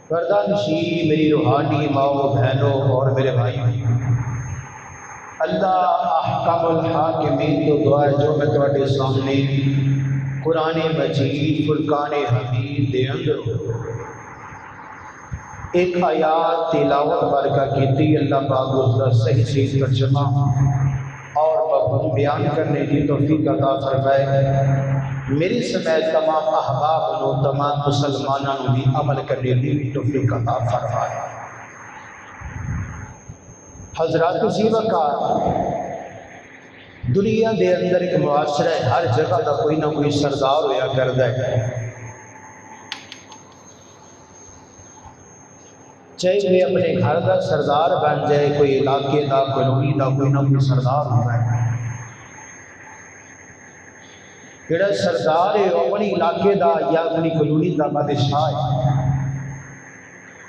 پردہ نشین میری روحانی ماؤں بہنوں اور میرے بھائیوں، اللہ احکم الحاکمین تو دعا ہے جو میں تواڈے سامنے قرآن مجید فرقان حمید دے اندر ایک آیات تلاوت برکہ کیتی، اللہ پاک اس کا صحیح ترجمہ اور مفہوم بیان کرنے کی توفیق عطا فرمائے۔ میری سمیت تمام احباب و تمام مسلمانوں بھی عمل کرنے کی توفیق عطا فرمائے۔ حضرات اسی وقت دنیا دے اندر ایک معاشرہ ہے، ہر جگہ دا کوئی نہ کوئی سردار ہویا کردا ہے، چاہے کوئی اپنے گھر دا سردار بن جائے، کوئی علاقے دا، کلونی دا کوئی نہ کوئی سردار ہوتا ہے۔ جڑا سردار ہے وہ اپنی علاقے دا یا اپنی کلونی دا بادشاہ ہے،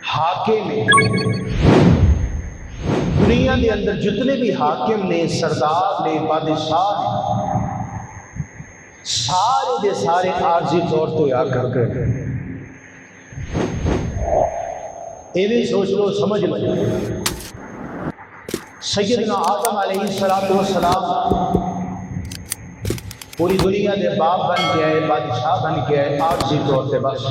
حاکم ہے۔ دنیا کے اندر جتنے بھی حاکم نے، سردار نے، بادشاہ نے، سارے دے سارے عارضی طور تو یا کر ایویں سوچ لو، سمجھ لو، سیدنا آدم علیہ السلام پوری دنیا دے باپ بن کے آئے، بادشاہ بن کے آئے، عارضی طور سے بس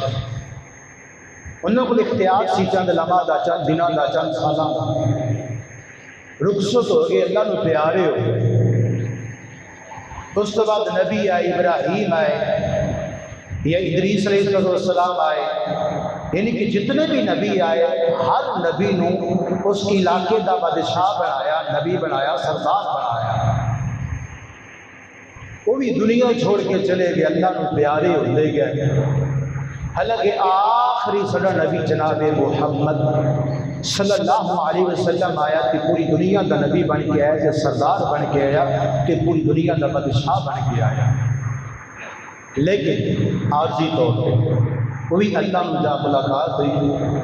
انہوں کو اختیار سی چند لمحہ دا، چند دنوں دا، چند سالاں دا، رخصت ہو گئے، اللہ نو پیارے ہو گئے۔ اس کے بعد نبی آئے، ابراہیم آئے یا ادریس علیہ السلام آئے، یعنی کہ جتنے بھی نبی آئے ہر نبی نو اس علاقے دا بادشاہ بنایا، نبی بنایا، سردار بنایا۔ وہ بھی دنیا چھوڑ کے چلے گئے، اللہ نو پیارے ہوتے گئے، حالانکہ آخری سڑا نبی جناب محمد صلی اللہ علیہ وسلم آیا کہ پوری دنیا کا نبی بن کے آیا، کہ سردار بن کے آیا، کہ پوری دنیا کا بادشاہ بن کے آیا، لیکن عارضی طور پہ وہی اللہ نے جا ملاقات ہوئی،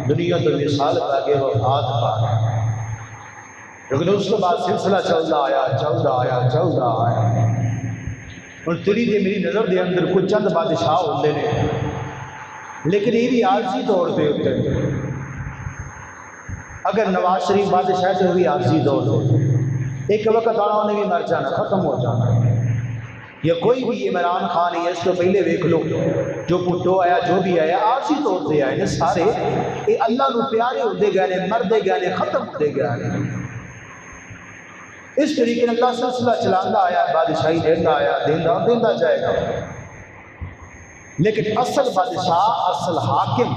دنیا تو مثال پا کے وفات پا گیا، لیکن اس کے بعد سلسلہ چلتا آیا، چلتا آیا، چلتا آیا۔ اور تیری دے میری نظر دے اندر کچھ چند بادشاہ ہوتے ہیں، لیکن یہ بھی عارضی طور پہ ہوتے ہیں۔ اگر نواز شریف بادشاہ تو بھی عارضی طور پہ، ایک وقت آنا انہیں بھی مر جانا، ختم ہو جانا، یا کوئی بھی عمران خان ہے اس کو پہلے دیکھ لو، جو پٹو آیا، جو بھی آیا، عارضی طور پہ آئے، سارے یہ اللہ نو پیارے ہوتے گئے، مردے گئے، ختم ہوتے گئے۔ اس طریقے سے اللہ سلسلہ چلانا آیا، بادشاہی دینا آیا، دینا جائے گا، لیکن اصل بادشاہ، اصل حاکم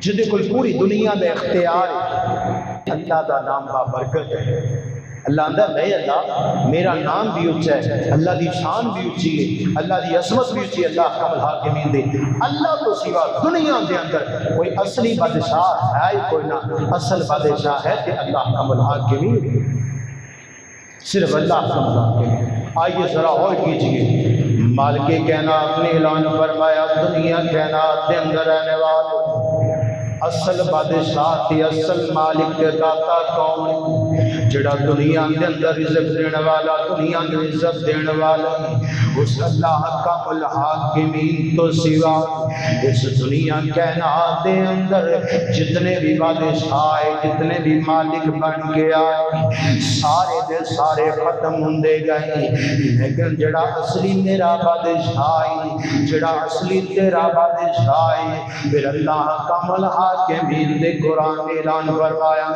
جدے کوئی پوری دنیا میں اختیار ہے، اللہ دا نام با برکت ہے۔ اللہ اندر ہے، اللہ میرا نام بھی اچھا ہے، اللہ دی شان بھی اچھی ہے، اللہ دی عظمت بھی اچھی ہے، اللہ احکم الحاکمین دے۔ اللہ تو سوا دنیا دے اندر کوئی اصلی بادشاہ ہے کوئی نہ، اصل بادشاہ ہے کہ اللہ احکم الحاکمین، صرف اللہ احکم الحاکمین۔ آئیے ذرا اور کیجئے، مالک کائنات نے اعلان فرمایا، دنیا کائنات دے اندر رہنے والے اصل بادشاہ تے اصل مالک تے داتا کون، جڑا دنیا دے اندر رزق دینے والا، دنیا دے عزت دینے والا، اس اللہ احکم الحاکمین تو سوا اس دنیا کائنات دے اندر جتنے بھی بادشاہ، جتنے بھی مالک بن کے آئے، سارے دے سارے ختم ہوندے گئے، لیکن جڑا اصلی میرا بادشاہ ہے، جڑا اصلی تیرا بادشاہ ہے، پھر اللہ احکم الحاکمین دے قرآن اعلان فرمایا،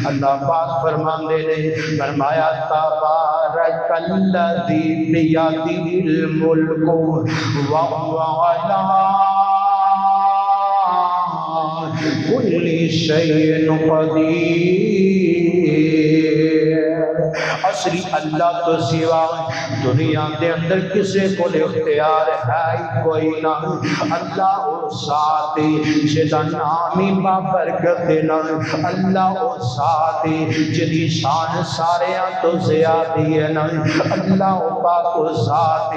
اللہ پاک فرماندے نے فرمایا، تبارک الذی بیدہ الملک وہو علی کل شیء قدیر۔ اصلی اللہ تو سوا دنیا دے اندر کسے کو اختیار ہے کوئی نہ، اللہ او ذات جدا نامی با برکت دینا، اللہ او ذات جدی شان سارے تو زیادی ہے نا، اللہ او پاک او ذات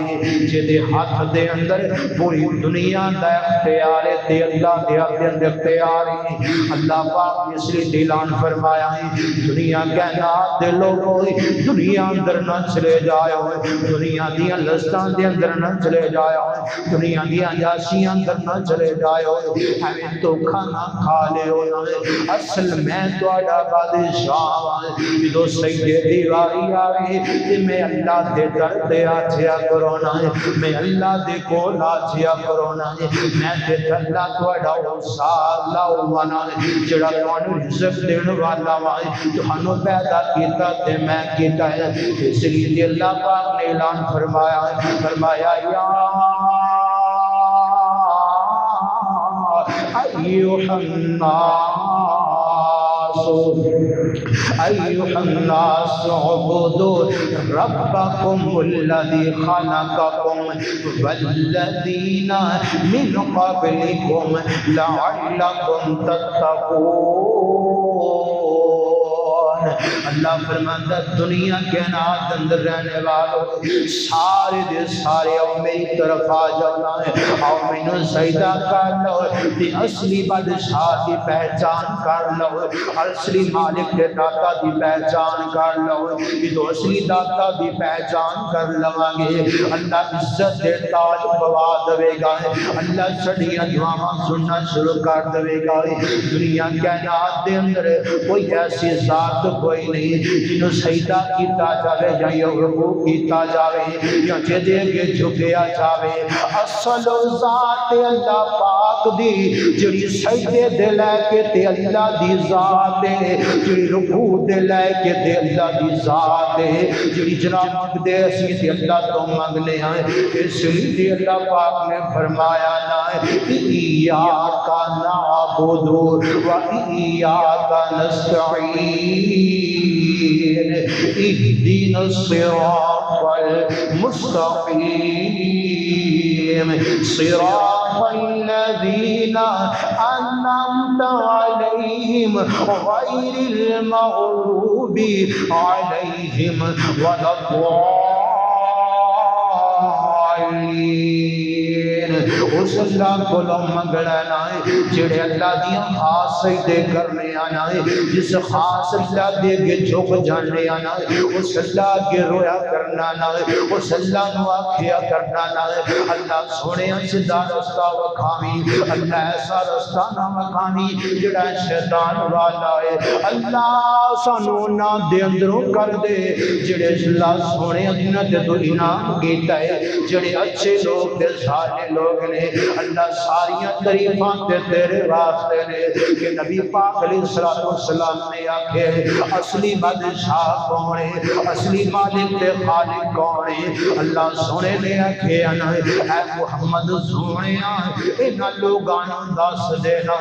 جدے ہاتھ دے اندر پوری دنیا دا اختیار ہے، تے اللہ دے اندر اختیار ہے۔ اللہ پاک نے اس لیے اعلان فرمایا ہے، دنیا کائنات دے لوگوں دنیا اندر نہ چلے جاؤ، دنیا دیاں لذتاں دے اندر نہ چلے جاؤ، دنیا دیاں یاشیاں اندر نہ چلے جاؤ، ہمیں دھوکھا نہ کھا لیو نا، اصل میں تہاڈا بادشاہ ہاں، جدوں سجدے دی واری آوے تے میں اللہ دے در تے آجیا کرو نا، میں اللہ دے کول آجیا کرو نا، میں تے اللہ تہاڈا استاد لاؤں نا، جڑا تانوں رزق دین والا وا، تانوں پیدا کیتا تے میں کیتا ہے، اس لیے اللہ پاک نے اعلان فرمایا یا ایھا الناس اعبدوا ربکم الذی خلقکم والذین من قبلکم لعلکم تتقون۔ اللہ فرماتا دنیا کے نات اندر رہنے والوں سارے دے سارے آؤ میری طرف آ جانا ہے، آؤ میں نے سجدہ کر لو، تے اصلی بادشاہ کی پہچان کر لو، اصلی مالک کے داتا دی پہچان کر لو، تو اصلی داتا دی پہچان کر لو گے، اللہ عزت دے تاج پوا دے گا، اللہ سڑیاں دعاواں سننا شروع کر دے گا۔ دنیا کائنات دے اندر کوئی ایسی ذات کوئی نہیں جنہوں سجدہ کیتا جاوے یا رکوع کیتا جاوے یا جدے کے جھکیا جاوے، اصل ذات اللہ پاک دی جڑی سجدے دے لے کے تے اللہ دی ذات ہے، جڑی رکوع دے لے کے تے اللہ دی ذات ہے، جڑی جناب مانگ دے اسی تے اللہ تو مانگنے ہیں، اس لیے اللہ پاک نے فرمایا نا ایاک نعبد و ایاک نستعین اہدنا الصراط المستقیم صراط الذین انعمت علیہم غیر المغضوب علیہم ولا الضالین۔ اس اللہ کو لو منگڑا نائے جڑے اللہ دیا خاص سجدے کرنے آنا ہے، جس خاص اللہ دے کے جھک جاننے آنا ہے، اس اللہ کے رویا کرنا نہ ہے، اس اللہ نو آکھیا کرنا نہ ہے، اللہ سونے سدھا رستہ وکھاوی، اللہ ایسا رستہ نہ وکھاوی جڑا شیطان والا ہے، اللہ سانو نہ دے اندروں کر دے جڑے اللہ سونے انہاں تے تو انعام کیتا ہے، جڑے اچھے لوگ تے سارے لوگ نے، اللہ ساریاں تعریفاں تے تیرے واسطے نے کہ نبی پاک علیہ السلام نے آکھے اصلی بادشاہ کون ہے، اصلی مالک تے خالق کون ہے، اللہ سونے نے آکھے اے محمد سونے انہاں لوگاں نوں دس دینا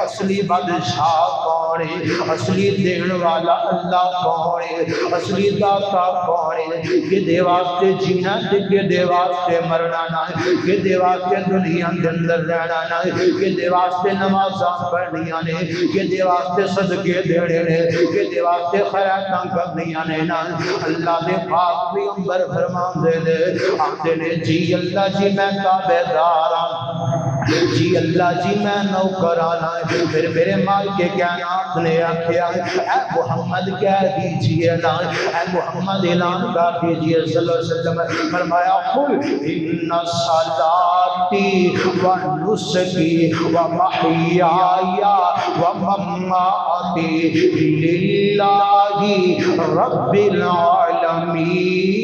اصلی بادشاہ کون ہے، اصلی دین والا اللہ کون ہے، اصلی داتا کون ہے، کہ دے واسطے جینا تے کہ دے واسطے مرنا نہ، کہ دے واسطے دنیا کے اندر رہنا نہ، کہ دے واسطے نمازاں پڑھنیاں نے، کہ دے واسطے صدقے دینے نے، کہ دے واسطے خیراتاں کرنیاں نے نا۔ اللہ دے پاک پیغمبر فرماندے نے آندے نے جی اللہ جی میں تابعدار ہاں، جی اللہ جی میں نوکرانا ہے، پھر میرے مال کے کائنات نے آکھیا اے محمد کہہ دیجئے نا، اے محمد اعلان کر دیجئے صلی اللہ علیہ وسلم، فرمایا قل ان صلاتی و نسکی و محیای و مماتی للہ رب العالمین۔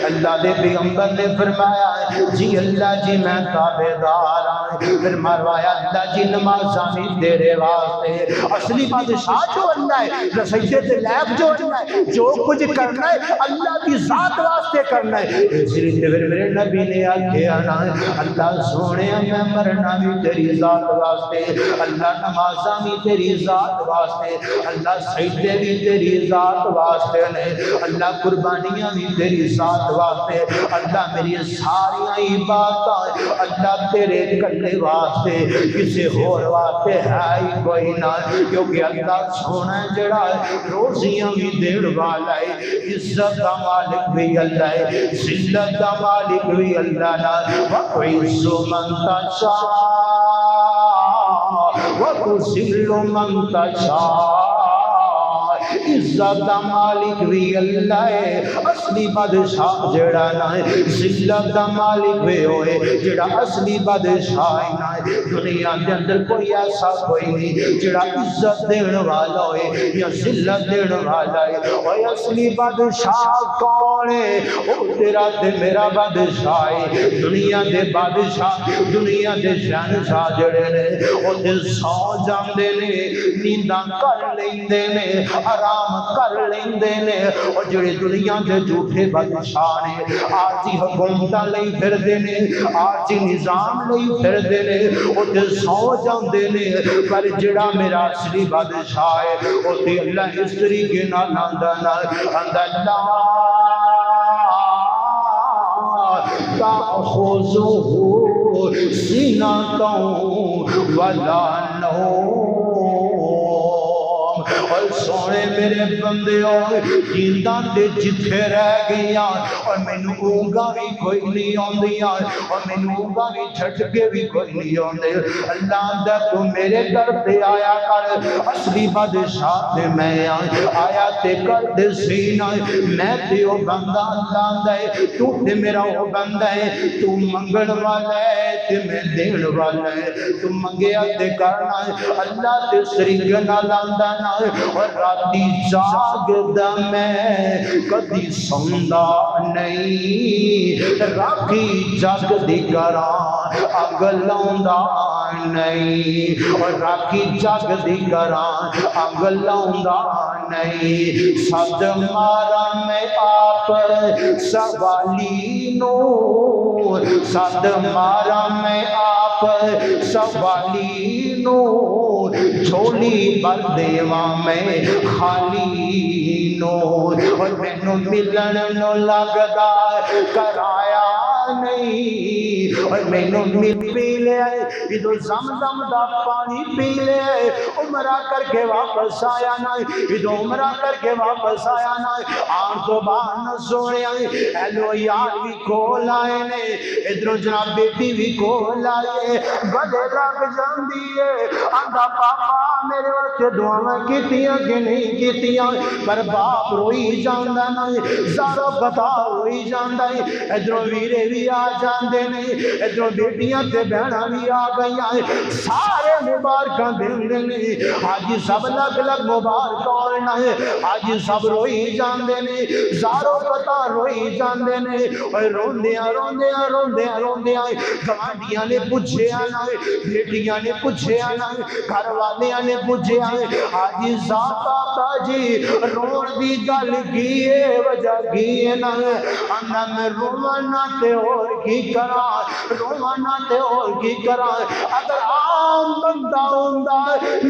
اللہ دے پیغمبر نے فرمایا جی اللہ جی میں تابعدار ہوں، پھر مروایا اللہ جی نمازاں بھی تیرے واسطے، اصلی بادشاہ جو اللہ ہے، سجدے تے لیب جو اللہ ہے، جو کچھ کرنا ہے اللہ کی ذات واسطے کرنا ہے، اس لیے پھر میرے نبی نے آکھیا نا اللہ سونے میں مرنا بھی تیری ذات واسطے، اللہ نمازاں بھی تیری ذات واسطے، اللہ سجدے بھی تیری ذات واسطے نے، اللہ قربانیاں بھی تیری ذات واسطے، اللہ میری ساری عبادتاں اللہ تیرے کلے واسطے، کسی اور واسطے ہے ہی کوئی نہ، کیونکہ اللہ سونا جڑا ہے روزیاں بھی دین والا ہے، عزت دا مالک بھی اللہ ہے، ذلت دا مالک بھی اللہ ہے، وَتُعِزُّ مَن تَشَاءُ وَتُذِلُّ مَن تَشَاءُ عزت دا مالک بھی اللہ ہے، اصلی بادشاہ جڑا نہ ہے، ذلت دا مالک بھی ہوئے جڑا اصلی بادشاہ نہ ہے۔ دنیا دے اندر کوئی ایسا کوئی نہیں جڑا عزت دین والا ہوئے یا ذلت دین والا ہے۔ اور اصلی بادشاہ کون ہے؟ او تیرا تے میرا بادشاہ ہے۔ دنیا دے بادشاہ، دنیا دے شہنشاہ جڑے نے او تے سو جاندے نے، نینداں کر لیندے نے، آرام کر لیندے نے۔ اور جڑے دنیا دے جھوٹے بادشاہ نے آرزی حکومتاں لئی پھردے نے، آرزی نظام لئی پھردے نے، او تے سو جاندے نے۔ پر جڑا میرا اصلی بادشاہ ہے او تے اللہ اس طریقے نال آندا نا اللہ تأخذه سِنَةٌ وَلَا نَوْمٌ۔ اور سونے میرے بندے ہوئے جینداں تے جتھے رہ گئیاں اور مینوں اونگاں بھی کوئی نہیں آندیاں اور مینوں اونگاں بھی جھٹکے بھی کوئی نہیں آندے۔ اللہ دا تو میرے در تے آیا کر، اصلی بادشاہ تے میں آیا تے کر دے سینا، میں تے او بندہ اللہ دا ہے، تو تے میرا او بندہ ہے، تو منگن والا ہے تے میں دین والا ہے، تو منگیا تے کرنا ہے اللہ تے سرنگ نال آندا نا۔ اور راتی جاگدا میں کدی سوندا نہیں، راکھی جاگدی کراں اگ لاوندا نہیں، اور راکھی جاگدی کراں اگ لاوندا نہیں۔ سد مارا میں آپ سوالی نو، سد مارا میں آپ سوالی نو، جھولی بھر دیواں میں خالی نو۔ اور مینوں ملن نو لگدا کرایا نہیں، اور مینوں مل پی لے ادو زمزم دا پانی پی لے، عمرہ کر کے واپس آیا نہ، ادو عمرہ کر کے واپس آیا نہ، آن تو بعد نہ سونے ایلو یار بھی کول آئے نے، ادھر جناب بیٹی بھی کول آئے، گلے لگ جاندی ہے، آندا پاپا میرے واسطے دعاواں کیتیاں کہ نہیں کیتیاں، پر باپ روئی جاندا نہیں، زارو قطع ہوئی جاندا ہے، ادھر ویرے بھی آ جاندے نے، ادھر بیٹیاں تے بہناں بھی آ گئیاں، سارے مبارکاں دیندے نے، آج سب لگ لگ مبارک ہونا ہے، آج سب روئی جاندے نے، زارو قطع روئی جاندے نے، اور روندیاں روندیاں روندیاں روندیاں گوانڈیاں نے پوچھے آنا ہے، بیٹیاں نے پوچھے آنا ہے، گھر والیاں نے پوچھے آئے، آج ذات آقا جی رون دی گل کیے وجہ کیے نہ، انا میں رومانا تے اور کی کرا، رومانا تے اور کی کرا، اگر عام بندہ ہوندہ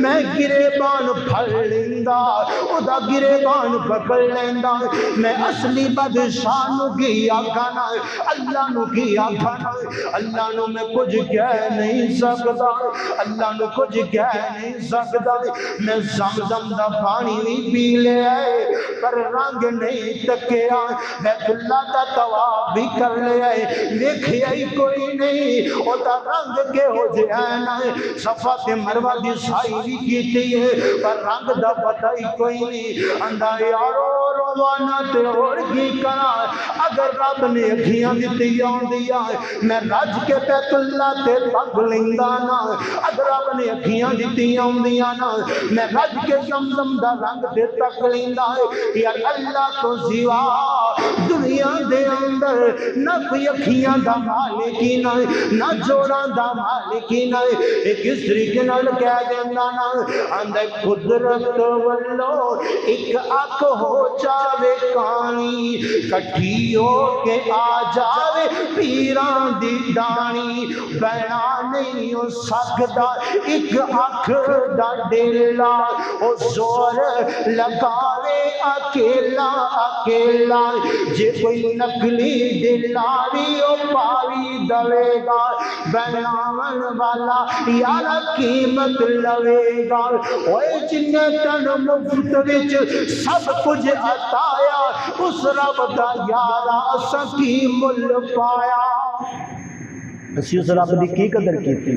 میں گریبان پھڑ لیندہ، ادا گریبان پکڑ لیندہ، میں اصلی بادشاہ نو کی آکھانا، اللہ نو کی آکھانا، اللہ نو میں کچھ کہہ نہیں سکتا، اللہ نو کچھ کہہ نہیں سکتا، میں زمزم دا پانی نہیں پی لے آئے پر رنگ نہیں تکیا، بیت اللہ دا طواف بھی کر لے آئے دیکھیا ہی کوئی نہیں، او تا رنگ کے ہو جانا ہے، صفا تے مروہ دی سائی بھی کیتی ہے پر رنگ دا پتہ ہی کوئی نہیں، اندھا یارو روانہ تے اور کی کرا، اگر رب نے اکھیاں دیتی دیا میں رج کے بیت اللہ تے تک لیندانا، اگر رب نے اکھیاں دیتی دیا نا میں رج کے زمزم دا رنگ تے تک لیندا ہے، یا اللہ تو سوا دنیا دے اندر نہ کوئی اکھیاں دا مالکی نہ نہ جوڑاں دا مالکی نہ، ایک اس طریقے نال کہہ دینا نا، اندے قدرت والو ایک اک ہو جاوے کانی، کٹھی ہو کے آ جاوے پیران دی دانی، بہنا نہیں ہو سکتا ایک اکھ دا ڈیلا، او زور لگاوے اکیلا اکیلا، جے کوئی نقلی دلاری او پاوی دوے گا، بناون والا یارا قیمت لوے گا، اوے جنہیں تن مفت وچ سب کچھ عطایا، اس رب دا یارا سکی مل پایا، اسی اس رب دی کی قدر کی تھی،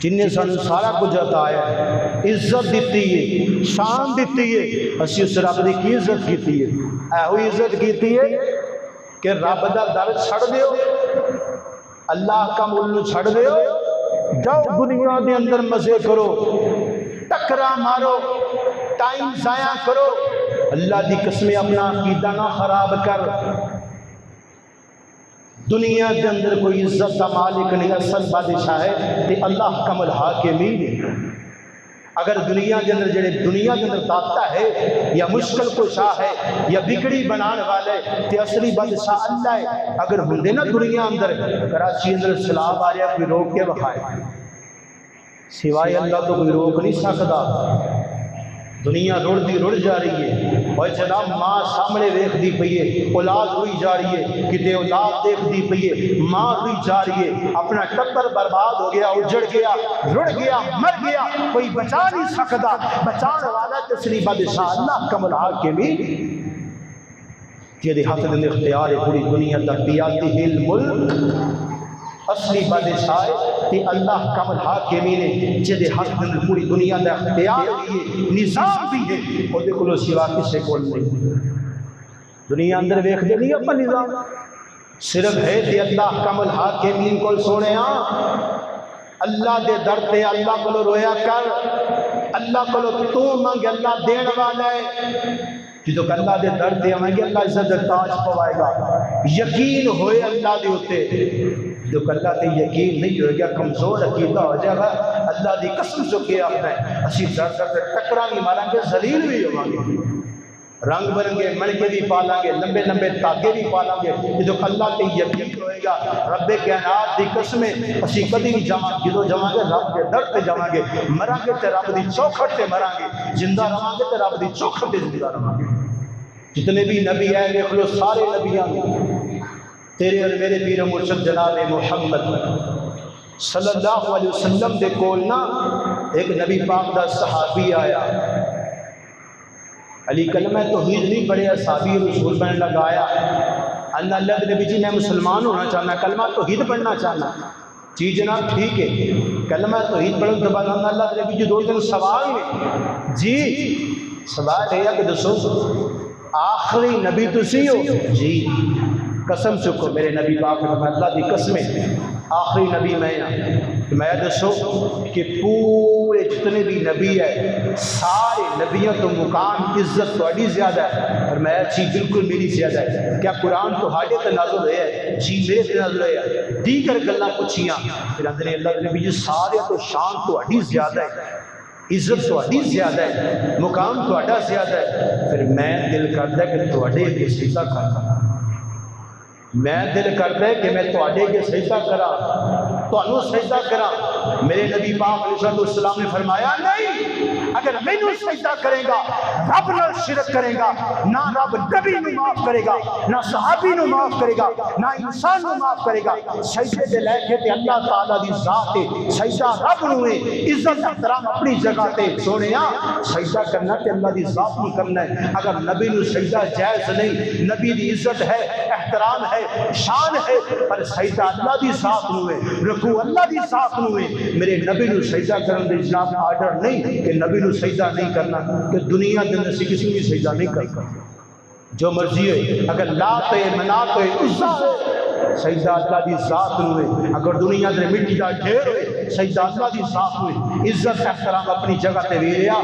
جن سانو سارا کچھ عطایا ہے، عزت دیتی ہے، شان دیتی ہے، اسی اس رب دی کی عزت کیتی ہے؟ ایہو عزت کیتی ہے کہ رب دا در چھڑ دیو، اللہ کا مول چھڑ دیو، جاؤ دنیا دے اندر مزے کرو، ٹکرا مارو، ٹائم ضائع کرو، اللہ دی قسم اپنا عقیدہ نہ خراب کر۔ دنیا کے اندر کوئی عزت کا مالک نہیں، اصل بادشاہ ہے کہ اللہ حکم الحاکمین ہے۔ اگر دنیا کے اندر جڑے دنیا کے اندر طاقت ہے یا مشکل کشا ہے یا بگڑی بنان والے تے اصلی بادشاہ اللہ ہے، اگر ہوندے نا دنیا اندر، کراچی اندر سیلاب آ رہا کوئی روک کے بخائے، سوائے اللہ تو کوئی روک نہیں سکتا۔ دنیا رڑ دی رڑ جا رہی ہے، اور جناب ماں سامنے دیکھ دی پئی ہے، اولاد ہوئی جا رہی ہے، کتے اولاد دیکھ دی پئی ہے، ماں ہوئی جا رہی ہے، اپنا ٹبر برباد ہو گیا، اجڑ گیا، رڑ گیا، مر گیا، کوئی بچا نہیں سکتا۔ بچانے والا تسلی بادشاہ اللہ کمل حاکمین، جہدے ہاتھ دے اختیار ہے پوری دنیا دا، بیادہ الملک، اصلی بادشاہ تے اللہ کامل حاکمین ہے، جہدے ہاتھ دے پوری دنیا دا اختیار بھی ہے، نظام بھی ہے، اور دے کلو سوا کسے کول نہیں۔ دنیا اندر ویکھ دے نہیں اپنا نظام، صرف ہے تے اللہ کامل حاکمین کول سونے ہاں۔ اللہ دے در تے اللہ کولو رویا کر، اللہ کولو تو مانگ، اللہ دین والا ہے۔ جدو کہ اللہ دے در تے آئیں گے اللہ عزت دے تاج پوائے گا، یقین ہوئے اللہ دے ہوتے۔ جو کہ اللہ تے یقین نہیں ہوئے گا، کمزور عقیدہ ہو جائے گا، اللہ دی قسم جو کیا اپنا ہے، اسی در در تے ٹکرا نہیں ماریں گے، ذلیل بھی ہوگا گے، رنگ برنگے مڑکے بھی پالیں گے، لمبے لمبے تاگے بھی پالیں گے۔ جو کہ اللہ تے یقین ہوئے گا، رب کائنات دی قسمیں اسی کدی بھی جمع جدو جمع گے رب کے در تے جمع گے، مریں گے تے رب دی چوکھٹ تے مریں گے، زندہ رہاں گے تے رب دی چوکھٹ تے زندہ رہاں گے۔ جتنے بھی نبی ہیں دیکھ لو، سارے نبیاں تیرے اور میرے پیر مرشد جناب محمد صلی اللہ علیہ وسلم دے کولنا ایک نبی پاک دا صحابی آیا، علی کلمہ توحید نہیں پڑھے، صحابی رسول بن لگایا، اللہ کے نبی جی میں مسلمان ہونا چاہنا، کلمہ توحید پڑھنا چاہنا۔ جی جناب ٹھیک ہے، کلمہ توحید پڑھنے کے بعد اللہ کے نبی جی دو دن سوال میں جی سوال ہے کہ دسو آخری نبی تسی ہو؟ جی قسم چکو میرے نبی پاک میں اللہ دی قسمیں آخری نبی میں دسو کہ پورے جتنے بھی نبی ہے سارے نبیوں تو مقام عزت تھوڑی زیادہ ہے، اور میں جی بالکل میری زیادہ ہے۔ کیا قرآن تو ہاڈے تے نازل ہویا ہے؟ جی میرے تے نازل ہویا ہے۔ دیگر گلاں پوچھیاں، پھر اندر اللہ کے نبی جی سارے تو شان تھوڑی زیادہ ہے، عزت تھوڑی زیادہ ہے، مقام تھوڑا زیادہ ہے۔ پھر میں دل کرتا ہے کہ تھوڑے اگے سجدہ کرنا، میں دل کرتا ہے کہ میں تھوڑے اگے سجدہ کرا، تھانوں سجدہ کرا۔ میرے نبی پاک علیہ السلام نے فرمایا نہیں، اگر مینوں سجدہ کرے گا رب نال شرک کرے گا، نہ رب نبی نو معاف کرے گا، نہ صحابی نو معاف کرے گا، نہ انسان نو معاف کرے گا۔ سجدے تے لے کے تے اللہ تعالی دی ذات ہے، سجدہ رب نو ہے، عزت احترام اپنی جگہ تے سونیا، سجدہ کرنا تے اللہ دی ذات نو کرنا ہے۔ اگر نبی نو سجدہ جائز نہیں، نبی دی عزت ہے، احترام ہے، شان ہے، پر سجدہ اللہ دی ذات نو ہے، رکوع اللہ دی ذات نو ہے۔ میرے نبی نو سجدہ کرن دے جناب آرڈر نہیں کہ نبی نو سجدہ نہیں کرنا، کہ دنیا کے اندر کسی بھی سجدہ نہیں کرتا، جو مرضی ہے۔ اگر لات ہے، منات ہے، عزا ہے، سجدہ اللہ دی ذات نو ہے۔ اگر دنیا کے مٹی دا ڈھیر ہے، سجدہ اللہ دی ذات نو ہے۔ عزت احترام اپنی جگہ تے ویریا،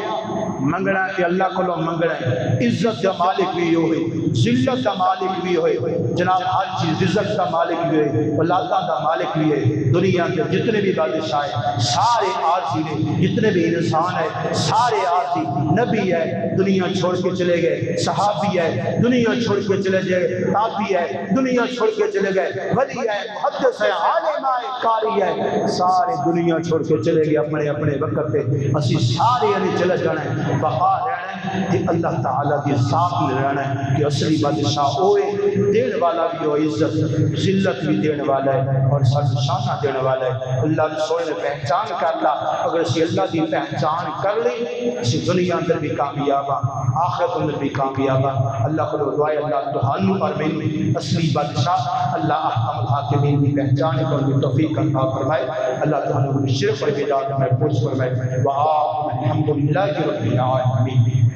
منگنا کہ اللہ کو منگنا ہے۔ عزت کا مالک بھی ہوئے، ذلت کا مالک بھی ہوئے، جناب ہر چیز عزت کا مالک بھی ہوئے، اولادہ کا مالک بھی ہے۔ دنیا کے جتنے بھی بادشاہ ہیں سارے عارضی ہیں، جتنے بھی انسان ہیں سارے عارضی۔ نبی ہے دنیا چھوڑ کے چلے گئے، صحابی ہے دنیا چھوڑ کے چلے گئے، تابعی ہے دنیا چھوڑ کے چلے گئے، ولی ہے، محدث ہے، عالم ہے، قاری ہے، سارے دنیا چھوڑ کے چلے گئے اپنے اپنے وقت پہ۔ اسی سارے چلے جانا ہے، بقا رہنا ہے تے اللہ تعالیٰ دی ذات نے رہنا ہے کہ اصلی بادشاہ ہوئے دین والا بھی ہو، عزت ذلت بھی دین والا ہے اور سر شانہ دین والا ہے۔ اللہ نے سونے نے پہچان کر لا، اگر اسی اللہ دی پہچان کر لی اسی دنیا اندر بھی کامیاب آخرت اندر بھی کامیاب۔ اللہ کو دعائے اللہ تہانوں اور میں اصلی بادشاہ اللہ احکم الحاکمین کی پہچان کرنے کی توفیق عطا فرمائے۔ اللہ تہانوں کو شرک اور بدعات میں محفوظ فرمائے۔ وآخر الحمدللہ رب العالمین۔